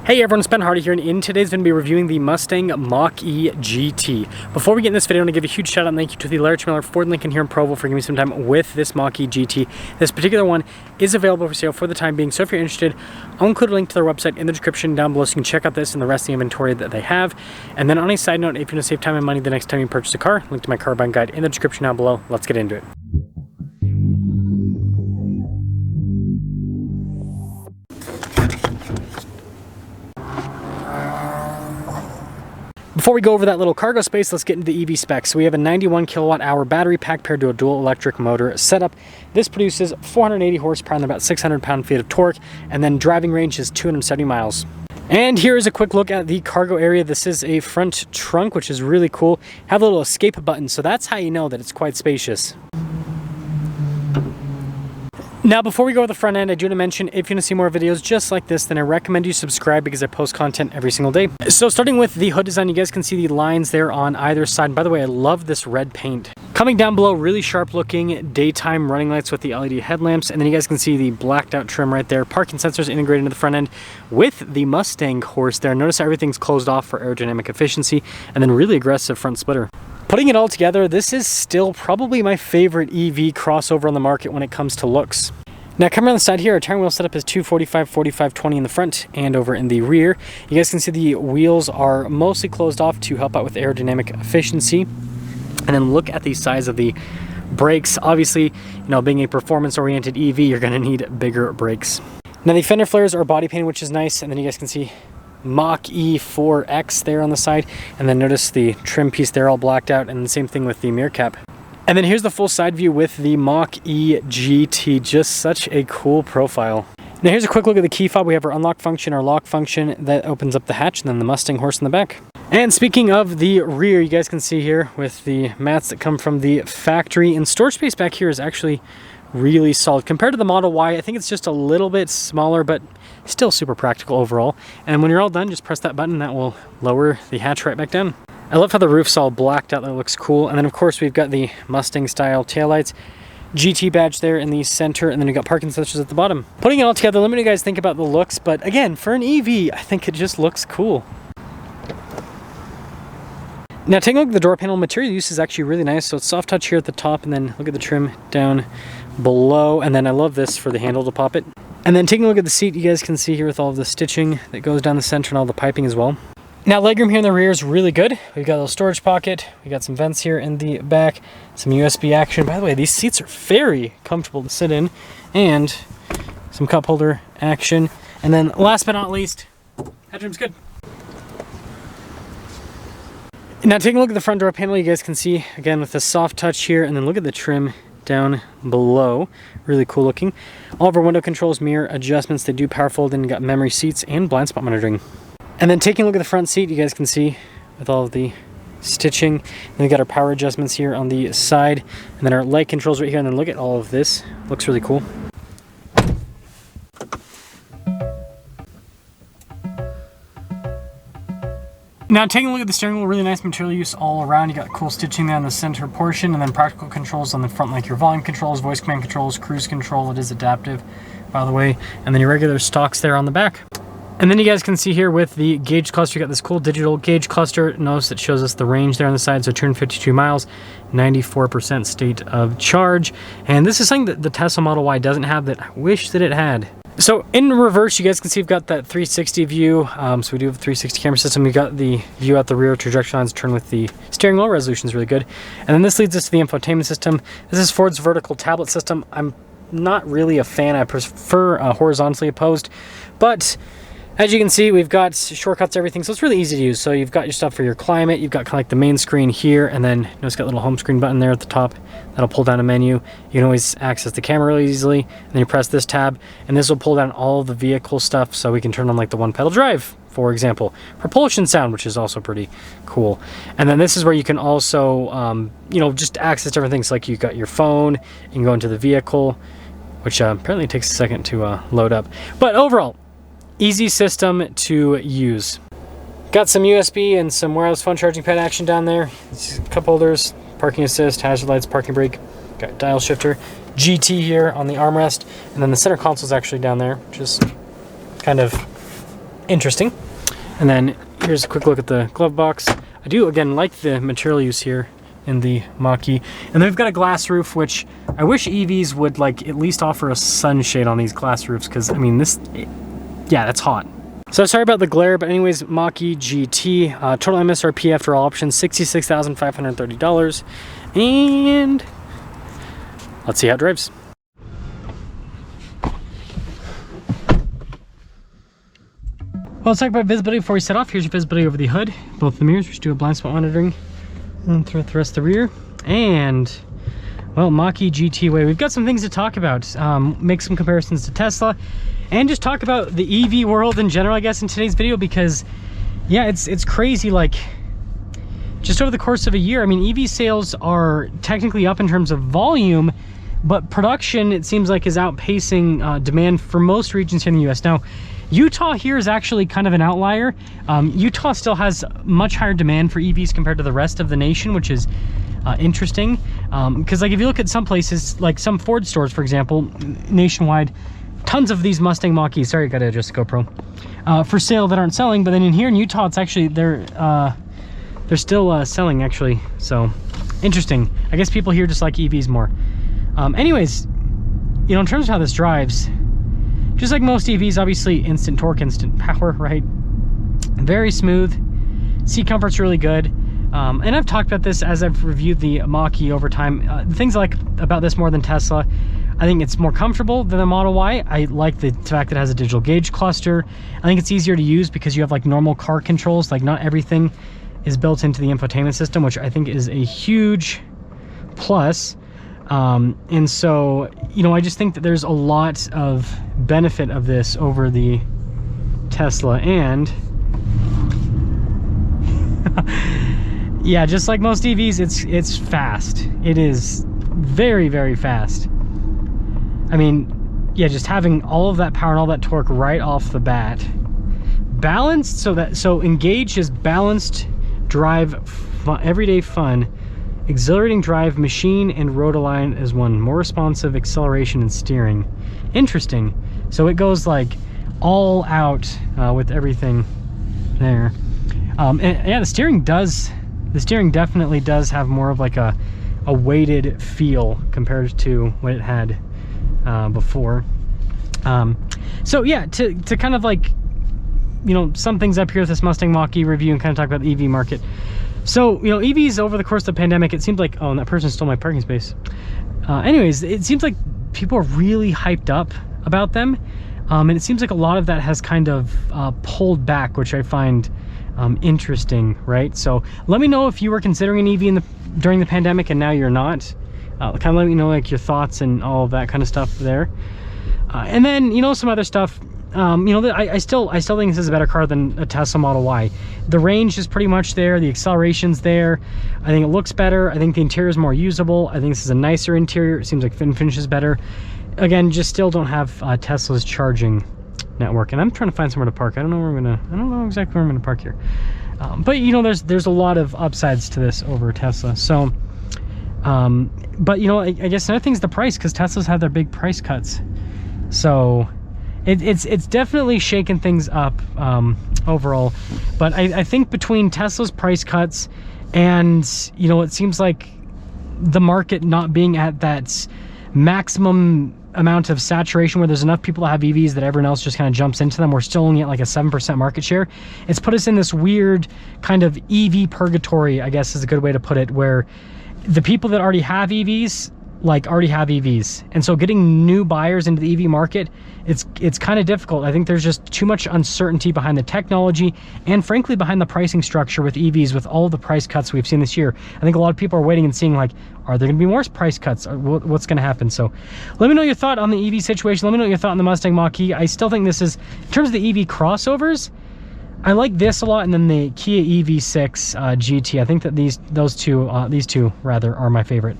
Hey everyone, it's Ben Hardy here, and in today's video, I'm going to be reviewing the Mustang Mach-e GT. Before we get in this video, I want to give a huge shout out and thank you to the Larry Miller Ford Lincoln here in Provo for giving me some time with this Mach-e GT. This particular one is available for sale for the time being, so if you're interested, I'll include a link to their website in the description down below so you can check out this and the rest of the inventory that they have. And then on a side note, if you want to save time and money the next time you purchase a car, link to my car buying guide in the description down below. Let's get into it. Before we go over that little cargo space, let's get into the EV specs. So we have a 91 kilowatt hour battery pack paired to a dual electric motor setup. This produces 480 horsepower and about 600 pound-feet of torque, and then driving range is 270 miles. And here is a quick look at the cargo area. This is a front trunk, which is really cool. Have a little escape button, so that's how you know that it's quite spacious. Now, before we go to the front end, I do want to mention, if you want to see more videos just like this, then I recommend you subscribe because I post content every single day. So starting with the hood design, you guys can see the lines there on either side. And by the way, I love this red paint. Coming down below, really sharp looking daytime running lights with the LED headlamps. And then you guys can see the blacked out trim right there. Parking sensors integrated into the front end with the Mustang horse there. Notice how everything's closed off for aerodynamic efficiency, and then really aggressive front splitter. Putting it all together, this is still probably my favorite EV crossover on the market when it comes to looks. Now, coming around the side here, our tire wheel setup is 245, 45, 20 in the front and over in the rear. You guys can see the wheels are mostly closed off to help out with aerodynamic efficiency. And then look at the size of the brakes. Obviously, you know, being a performance-oriented EV, you're going to need bigger brakes. Now, the fender flares are body painted, which is nice. And then you guys can see Mach-e 4X there on the side, and then notice the trim piece there all blacked out, and the same thing with the mirror cap. And then here's the full side view with the Mach-e GT. Just such a cool profile. Now here's a quick look at the key fob. We have our unlock function, our lock function that opens up the hatch, and then the Mustang horse in the back. And speaking of the rear, you guys can see here with the mats that come from the factory, and storage space back here is actually really solid compared to the Model Y. I think it's just a little bit smaller, but still super practical overall. And when you're all done, just press that button. That will lower the hatch right back down. I love how the roof's all blacked out. That looks cool. And then of course we've got the Mustang style taillights, GT badge there in the center, and then we've got parking sensors at the bottom. Putting it all together, let me know what you guys think about the looks, but again, for an EV, I think it just looks cool. Now taking a look at the door panel, material use is actually really nice. So it's soft touch here at the top, and then look at the trim down below, and then I love this for the handle to pop it. And then taking a look at the seat, you guys can see here with all of the stitching that goes down the center and all the piping as well. Now legroom here in the rear is really good. We've got a little storage pocket, we got some vents here in the back, some USB action. By the way, these seats are very comfortable to sit in, and some cup holder action. And then last but not least, headroom's good. Now taking a look at the front door panel, you guys can see again with the soft touch here, and then look at the trim down below. Really cool looking. All of our window controls, mirror adjustments, they do power fold in, got memory seats and blind spot monitoring. And then taking a look at the front seat, you guys can see with all of the stitching. And we got our power adjustments here on the side, and then our light controls right here, and then look at all of this. Looks really cool. Now taking a look at the steering wheel, really nice material use all around. You got cool stitching there on the center portion, and then practical controls on the front like your volume controls, voice command controls, cruise control. It is adaptive, by the way. And then your regular stocks there on the back. And then you guys can see here with the gauge cluster, you got this cool digital gauge cluster. Notice it shows us the range there on the side, so 252 miles, 94% state of charge. And this is something that the Tesla Model Y doesn't have that I wish that it had. So in reverse, you guys can see we've got that 360 view. So we do have a 360 camera system. We've got the view out the rear, trajectory lines turn with the steering wheel. Resolution is really good. And then this leads us to the infotainment system. This is Ford's vertical tablet system. I'm not really a fan. I prefer horizontally opposed, but as you can see, we've got shortcuts, everything, so it's really easy to use. So you've got your stuff for your climate, you've got kind of like the main screen here, and then you know, it's got a little home screen button there at the top. That'll pull down a menu. You can always access the camera really easily, and then you press this tab, and this will pull down all the vehicle stuff, so we can turn on like the one-pedal drive, for example. Propulsion sound, which is also pretty cool. And then this is where you can also, you know, just access different things, like you've got your phone, you can go into the vehicle, which apparently takes a second to load up. But overall, easy system to use. Got some USB and some wireless phone charging pad action down there. Cup holders, parking assist, hazard lights, parking brake. Got dial shifter, GT here on the armrest, and then the center console is actually down there, which is kind of interesting. And then here's a quick look at the glove box. I do, again, like the material use here in the Mach-e. And then we've got a glass roof, which I wish EVs would like at least offer a sunshade on these glass roofs, because I mean yeah, that's hot. So sorry about the glare, but anyways, Mach-e GT, total MSRP after all options, $66,530. And let's see how it drives. Well, let's talk about visibility before we set off. Here's your visibility over the hood, both the mirrors. We should do a blind spot monitoring throughout the rest of the rear. And, well, Mach-e GT way. We've got some things to talk about. Make some comparisons to Tesla, and just talk about the EV world in general, I guess, in today's video, because, yeah, it's crazy. Like, just over the course of a year, I mean, EV sales are technically up in terms of volume, but production, it seems like, is outpacing demand for most regions here in the US. Now, Utah here is actually kind of an outlier. Utah still has much higher demand for EVs compared to the rest of the nation, which is interesting. Because like if you look at some places, like some Ford stores, for example, nationwide, tons of these Mustang Mach-e, sorry, I gotta adjust the GoPro, for sale that aren't selling. But then in here in Utah, it's actually, they're still selling actually. So interesting. I guess people here just like EVs more. Anyways, you know, in terms of how this drives, just like most EVs, obviously instant torque, instant power, right? Very smooth. Seat comfort's really good. And I've talked about this as I've reviewed the Mach-e over time. The things I like about this more than Tesla, I think it's more comfortable than the Model Y. I like the fact that it has a digital gauge cluster. I think it's easier to use because you have like normal car controls. Like not everything is built into the infotainment system, which I think is a huge plus. And so, you know, I just think that there's a lot of benefit of this over the Tesla. And yeah, just like most EVs, it's fast. It is very, very fast. I mean, yeah, just having all of that power and all that torque right off the bat. Balanced, so Engage is balanced drive, everyday fun. Exhilarating drive, machine and road align as one. More responsive acceleration and steering. Interesting. So it goes like all out with everything there. And yeah, the steering definitely does have more of like a weighted feel compared to what it had before. So yeah, to kind of like, you know, sum things up here with this Mustang Mach-e review and kind of talk about the EV market. So, you know, EVs over the course of the pandemic, it seems like, oh, and that person stole my parking space. Anyways, it seems like people are really hyped up about them. And it seems like a lot of that has kind of pulled back, which I find interesting, right? So let me know if you were considering an EV during the pandemic and now you're not. Kind of let me know like your thoughts and all of that kind of stuff there. And then, you know, some other stuff. You know, I still think this is a better car than a Tesla Model Y. The range is pretty much there. The acceleration's there. I think it looks better. I think the interior is more usable. I think this is a nicer interior. It seems like finish is better. Again, just still don't have Tesla's charging network. And I'm trying to find somewhere to park. I don't know exactly where I'm gonna park here. But you know, there's a lot of upsides to this over Tesla. So, but you know, I guess another thing is the price, because Tesla's had their big price cuts. So it's definitely shaken things up overall. But I think between Tesla's price cuts and, you know, it seems like the market not being at that maximum amount of saturation where there's enough people to have EVs that everyone else just kind of jumps into them. We're still only at like a 7% market share. It's put us in this weird kind of EV purgatory, I guess is a good way to put it, where the people that already have EVs already have EVs, and so getting new buyers into the EV market, it's kind of difficult. I think there's just too much uncertainty behind the technology and frankly behind the pricing structure with EVs, with all the price cuts we've seen this year. I think a lot of people are waiting and seeing like, are there going to be more price cuts? Or what's going to happen? So let me know your thought on the EV situation. Let me know your thought on the Mustang Mach-e. I still think this is, in terms of the EV crossovers, I like this a lot, and then the Kia EV6 GT. I think that these two rather are my favorite.